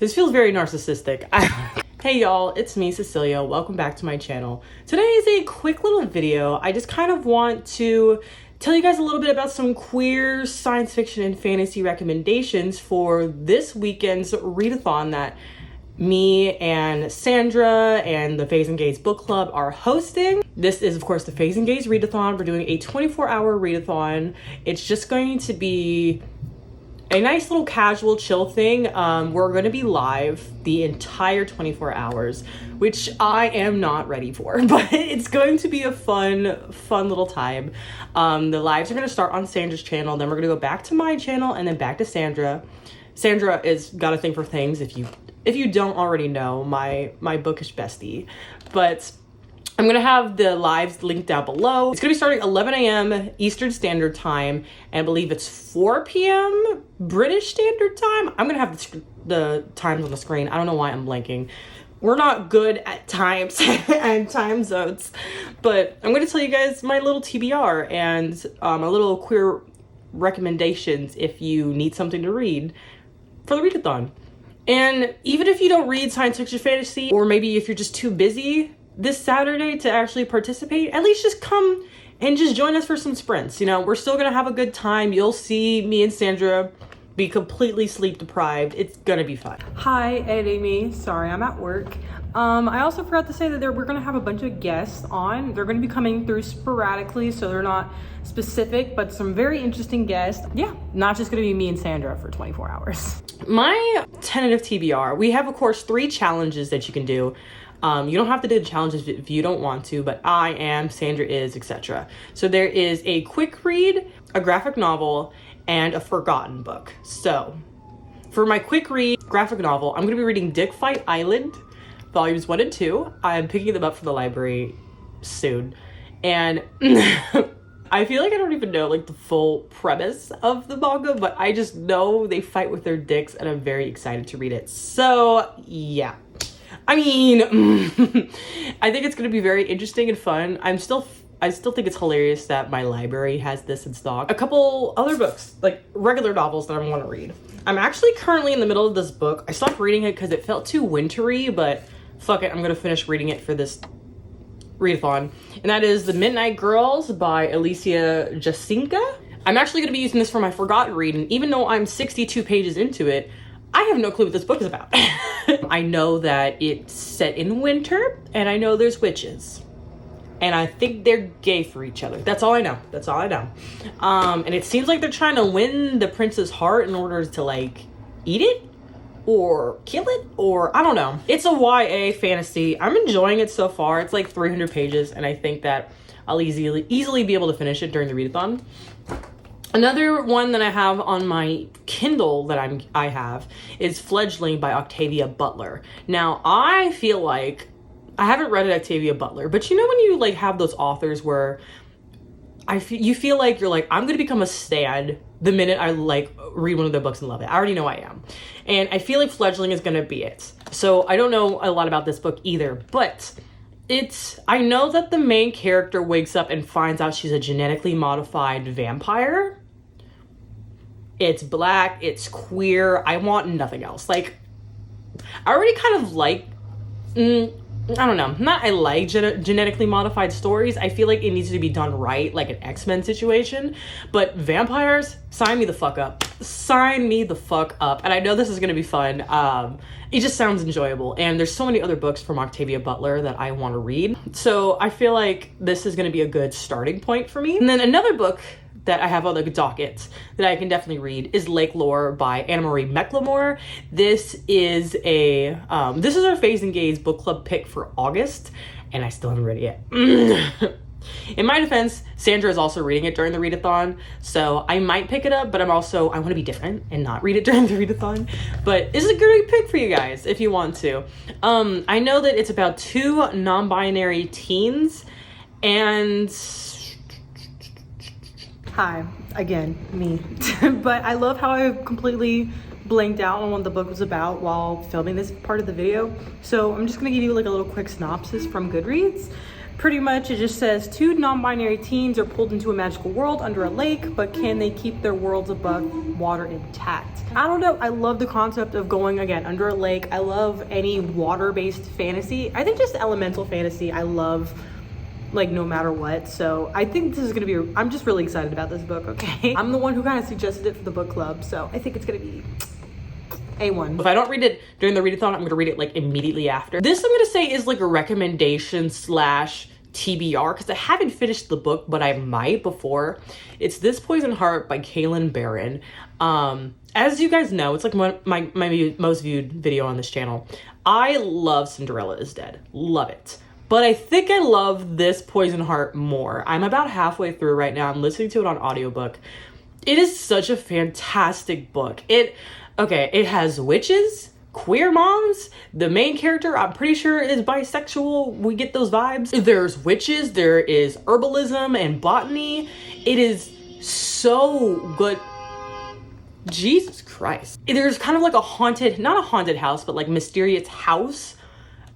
This feels very narcissistic. Hey y'all, it's me, Cecilia. Welcome back to my channel. Today is a quick little video. I just kind of want to tell you guys a little bit about some queer science fiction and fantasy recommendations for this weekend's readathon that me and Sandra and the FAES and GAYS book club are hosting. This is, of course, the FAES and GAYS readathon. We're doing a 24-hour readathon. It's just going to be a nice little casual chill thing. We're going to be live the entire 24 hours, which I am not ready for, but it's going to be a fun little time. The lives are going to start on Sandra's channel, then we're going to go back to my channel, and then back to Sandra. Sandra is got a thing for things, if you don't already know, my bookish bestie. But I'm gonna have the lives linked down below. It's gonna be starting 11 a.m. Eastern Standard Time, and I believe it's 4 p.m. British Standard Time. I'm gonna have the times on the screen. I don't know why I'm blanking. We're not good at times and time zones, but I'm gonna tell you guys my little TBR and a little queer recommendations if you need something to read for the readathon. And even if you don't read science fiction fantasy, or maybe if you're just too busy this Saturday to actually participate, at least just come and just join us for some sprints. You know, we're still gonna have a good time. You'll see me and Sandra be completely sleep deprived. It's gonna be fun. Hi, Ed Amy. Sorry, I'm at work. I also forgot to say that we're gonna have a bunch of guests on. They're gonna be coming through sporadically, so they're not specific, but some very interesting guests. Yeah, not just gonna be me and Sandra for 24 hours. My tentative TBR, we have, of course, 3 challenges that you can do. You don't have to do the challenges if you don't want to, but I am, Sandra is, etc. So there is a quick read, a graphic novel, and a forgotten book. So for my quick read graphic novel, I'm gonna be reading Dick Fight Island, volumes 1 and 2. I'm picking them up from the library soon. And I feel like I don't even know like the full premise of the manga, but I just know they fight with their dicks and I'm very excited to read it. So yeah. I mean, I think it's going to be very interesting and fun. I still think it's hilarious that my library has this in stock. A couple other books, like regular novels that I want to read. I'm actually currently in the middle of this book. I stopped reading it because it felt too wintry, but fuck it, I'm going to finish reading it for this readathon. And that is The Midnight Girls by Alicia Jasinka. I'm actually going to be using this for my forgotten read, and even though I'm 62 pages into it, I have no clue what this book is about. I know that it's set in winter, and I know there's witches. And I think they're gay for each other. That's all I know. That's all I know. And it seems like they're trying to win the prince's heart in order to, like, eat it? Or kill it? Or, I don't know. It's a YA fantasy. I'm enjoying it so far. It's like 300 pages, and I think that I'll easily be able to finish it during the readathon. Another one that I have on my Kindle that I have is Fledgling by Octavia Butler. Now, I feel like I haven't read Octavia Butler, but you know when you like have those authors where you feel like you're like, I'm gonna become a stan the minute I like read one of their books and love it. I already know I am. And I feel like Fledgling is gonna be it. So I don't know a lot about this book either, but I know that the main character wakes up and finds out she's a genetically modified vampire. It's black, it's queer, I want nothing else. Like, I already kind of like, I don't know, I like genetically modified stories. I feel like it needs to be done right, like an X-Men situation. But vampires, sign me the fuck up. Sign me the fuck up. And I know this is gonna be fun. It just sounds enjoyable. And there's so many other books from Octavia Butler that I want to read. So I feel like this is gonna be a good starting point for me. And then another book that I have on the docket that I can definitely read is Lake Lore by Anna Marie McLemore. This is our FAES and GAYS book club pick for August, and I still haven't read it yet. In my defense, Sandra is also reading it during the readathon, so I might pick it up, but I want to be different and not read it during the readathon. But it's a great pick for you guys if you want to. I know that it's about 2 non-binary teens, and hi, again, me. But I love how I completely blanked out on what the book was about while filming this part of the video. So I'm just gonna give you like a little quick synopsis from Goodreads. Pretty much it just says 2 non-binary teens are pulled into a magical world under a lake, but can they keep their worlds above water intact? I don't know. I love the concept of going, again, under a lake. I love any water-based fantasy. I think just elemental fantasy I love, like, no matter what. So I think this is gonna be, I'm just really excited about this book, okay? I'm the one who kind of suggested it for the book club, so I think it's gonna be A1. If I don't read it during the readathon, I'm gonna read it like immediately after. This I'm gonna say is like a recommendation slash TBR, because I haven't finished the book, but I might before. It's This Poison Heart by Kaylin Barron. As you guys know, it's like my most viewed video on this channel. I love Cinderella is Dead. Love it. But I think I love This Poison Heart more. I'm about halfway through right now. I'm listening to it on audiobook. It is such a fantastic book. It has witches, queer moms. The main character, I'm pretty sure, is bisexual. We get those vibes. There's witches, there is herbalism and botany. It is so good. Jesus Christ. There's kind of like a haunted, not a haunted house, but like mysterious house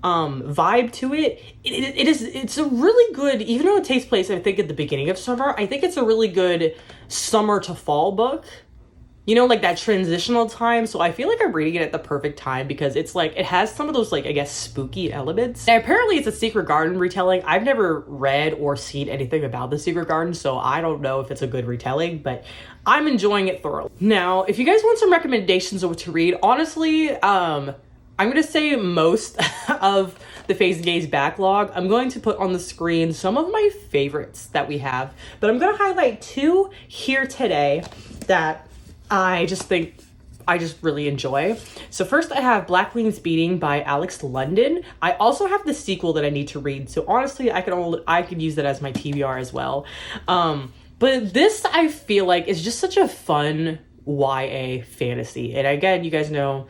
vibe to it. It's a really good, even though it takes place, I think, at the beginning of summer, I think it's a really good summer to fall book. You know, like that transitional time. So I feel like I'm reading it at the perfect time because it's like, it has some of those, like, I guess, spooky elements. And apparently it's a Secret Garden retelling. I've never read or seen anything about the Secret Garden, so I don't know if it's a good retelling, but I'm enjoying it thoroughly. Now, if you guys want some recommendations of what to read, honestly, I'm gonna say most of the FAES and GAYS backlog. I'm going to put on the screen some of my favorites that we have, but I'm gonna highlight 2 here today that I just think I just really enjoy. So first I have Black Wings Beating by Alex London. I also have the sequel that I need to read. So honestly, I could use that as my TBR as well. But this, I feel like, is just such a fun YA fantasy. And again, you guys know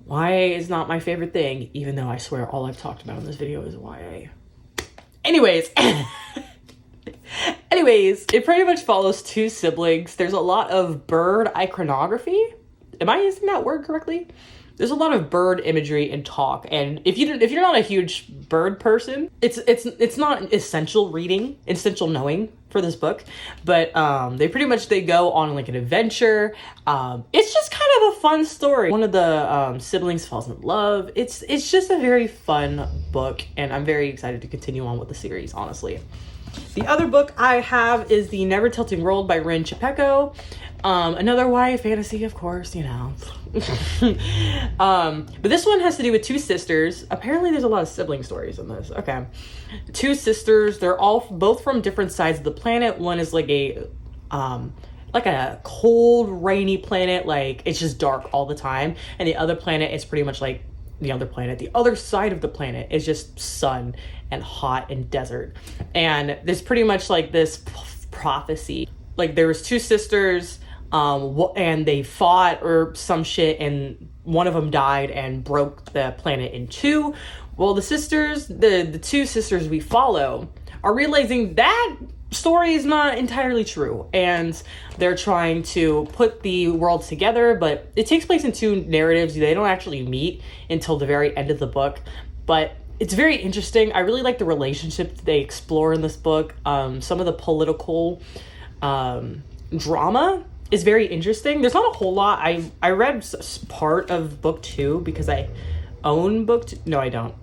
YA is not my favorite thing, even though I swear all I've talked about in this video is YA. Anyways, it pretty much follows 2 siblings. There's a lot of bird iconography. Am I using that word correctly? There's a lot of bird imagery and talk. And if you're not a huge bird person, it's not essential reading, essential knowing for this book. But they go on like an adventure. It's just kind of a fun story. One of the siblings falls in love. It's just a very fun book, and I'm very excited to continue on with the series, honestly. The other book I have is The Never Tilting World by Rin Chipeko. Another YA fantasy, of course, you know. But this one has to do with 2 sisters. Apparently there's a lot of sibling stories in this. Okay. 2 sisters. They're both from different sides of the planet. One is like a cold, rainy planet. Like, it's just dark all the time. And the other planet is pretty much like the other planet. The other side of the planet is just sun and hot and desert. And there's pretty much like this prophecy. Like, there was 2 sisters, and they fought or some shit, and one of them died and broke the planet in 2. Well, the sisters, the 2 sisters we follow, are realizing that story is not entirely true, and they're trying to put the worlds together, but it takes place in 2 narratives. They don't actually meet until the very end of the book, but it's very interesting. I really like the relationship they explore in this book. Some of the political drama is very interesting. There's not a whole lot. I read part of book 2 because I own book 2. No, I don't.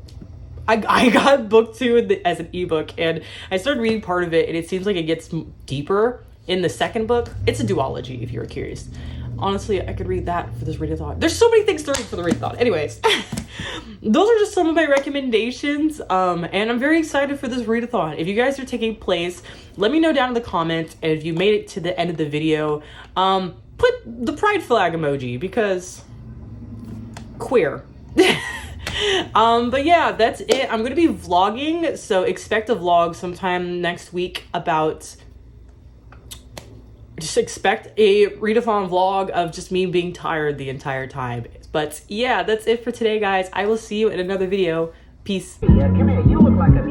I got book 2 as an ebook, and I started reading part of it, and it seems like it gets deeper in the second book. It's a duology, if you're curious. Honestly, I could read that for this readathon. There's so many things to read for the readathon. Anyways, those are just some of my recommendations, and I'm very excited for this readathon. If you guys are taking place, let me know down in the comments, and if you made it to the end of the video, put the pride flag emoji, because queer. But yeah, that's it. I'm gonna be vlogging, so expect a vlog sometime next week about, just expect a readathon vlog of just me being tired the entire time. But yeah, that's it for today, guys. I will see you in another video. Peace. Yeah, come here. You look like a